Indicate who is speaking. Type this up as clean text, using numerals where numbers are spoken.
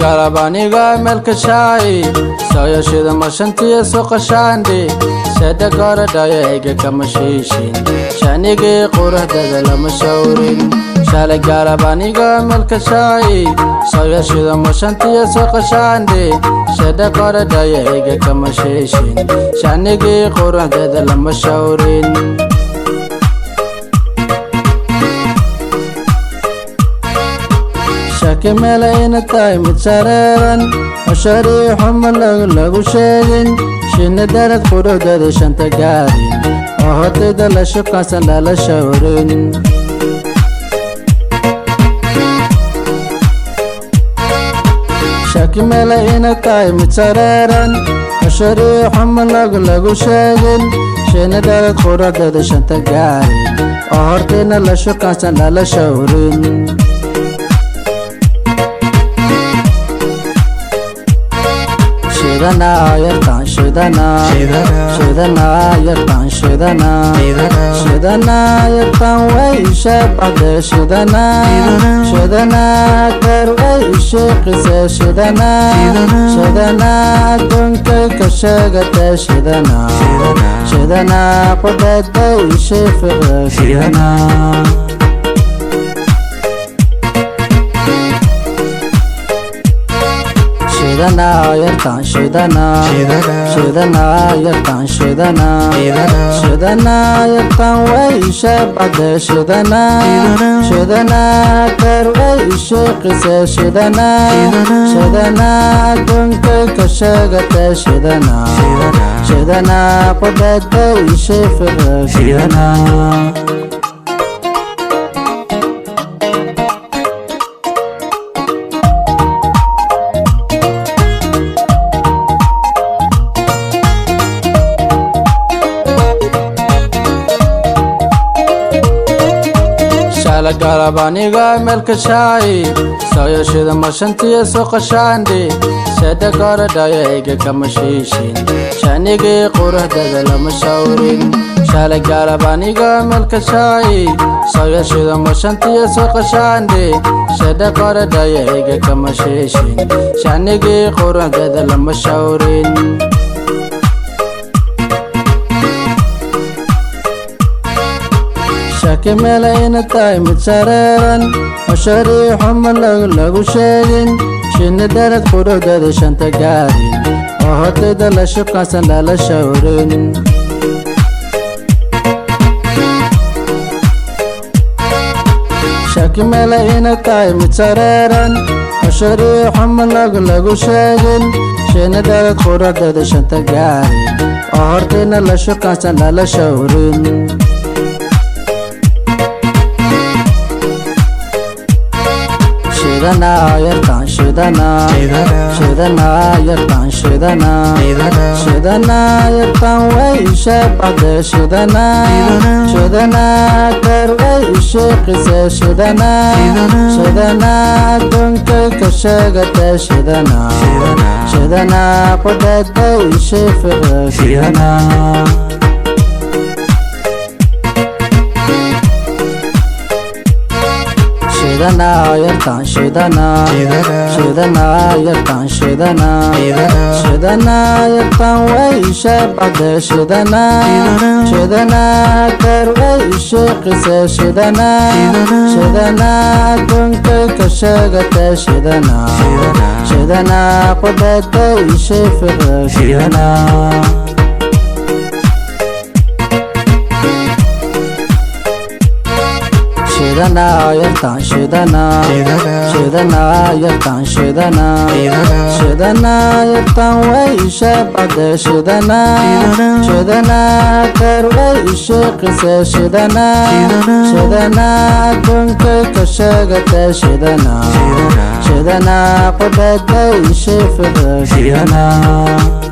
Speaker 1: galabaniga melka shaay sayashida mashantiya suqashandi sada garadaya iga kama shiishin shanigi qurahdada lama shawrin shala galabaniga melka shaay sayashida mashantiya suqashandi sada garadaya iga kama shiishin shanigi qurahdada lama shawrin كمل إن التايم تسررن وشريح ملغ لغو شاغن شين دارت خرود دشان تقارن وهات دل شقا سلال شورن شكمل إن التايم تسررن وشريح ملغ لغو شاغن شين دارت خرود دشان تقارن وهات دل شقا سلال شورن Shidana, Yartan, Shidana, Shidana, Yartan, Shidana, Shidana, Yartan, way Shabade, Shidana, Shidana, Karway, Shikise, Shidana, Shidana, Dunke, Kashagate, Shidana, Shidana, Podete, Shifre, Shidana. Shidana, Yartan, Shidana, Shidana, Yartan, Shidana, Shidana, Yartan, way Shabade, Shidana, Shidana, Karway, Shikise, Shidana, Shidana, Dunke, Kashagate, Shidana, Shidana, Podete, Shifre, Shidana. galabaniga melka shaay sayashida mashantiya suqashandi sada garadaya iga kama shiishin shanigi qurahdada lama shawrin shala galabaniga melka shaay sayashida mashantiya suqashandi sada garadaya iga kama shiishin shanigi qurahdada lama shawrin كمل إن التايم تسررن وشريح ملغ لغو شاغن شين دارت خرود دشان تقارن وهات دل شقا سلال شورن كمل إن التايم تسررن وشريح ملغ لغو شاغن شين دارت خرود دشان تقارن وهات دل شقا سلال شورن Shidana, Yartan, Shidana, Shidana, Yartan, Shidana, Shidana, Yartan, way Shabade, Shidana, Shidana, Karway, Shikise, Shidana, Shidana, Dunke, Kashagate, Shidana, Shidana, Podete, Shifre, Shidana. Shidana, Yartan, Shidana, Shidana, Yartan, Shidana, Shidana, Yartan, way Shabade, Shidana, Shidana, Karway, Shikise, Shidana, Shidana, Dunke, Kashagate, Shidana, Shidana, Podete, Shifre, Shidana. Shidana, Yartan, Shidana, Shidana, Yartan, Shidana, Shidana, Yartan, way Shabade, Shidana, Shidana, Karway, Shikise, Shidana, Shidana, Dunke, Kashagate, Shidana, Shidana, Podete, Shifre, Shidana.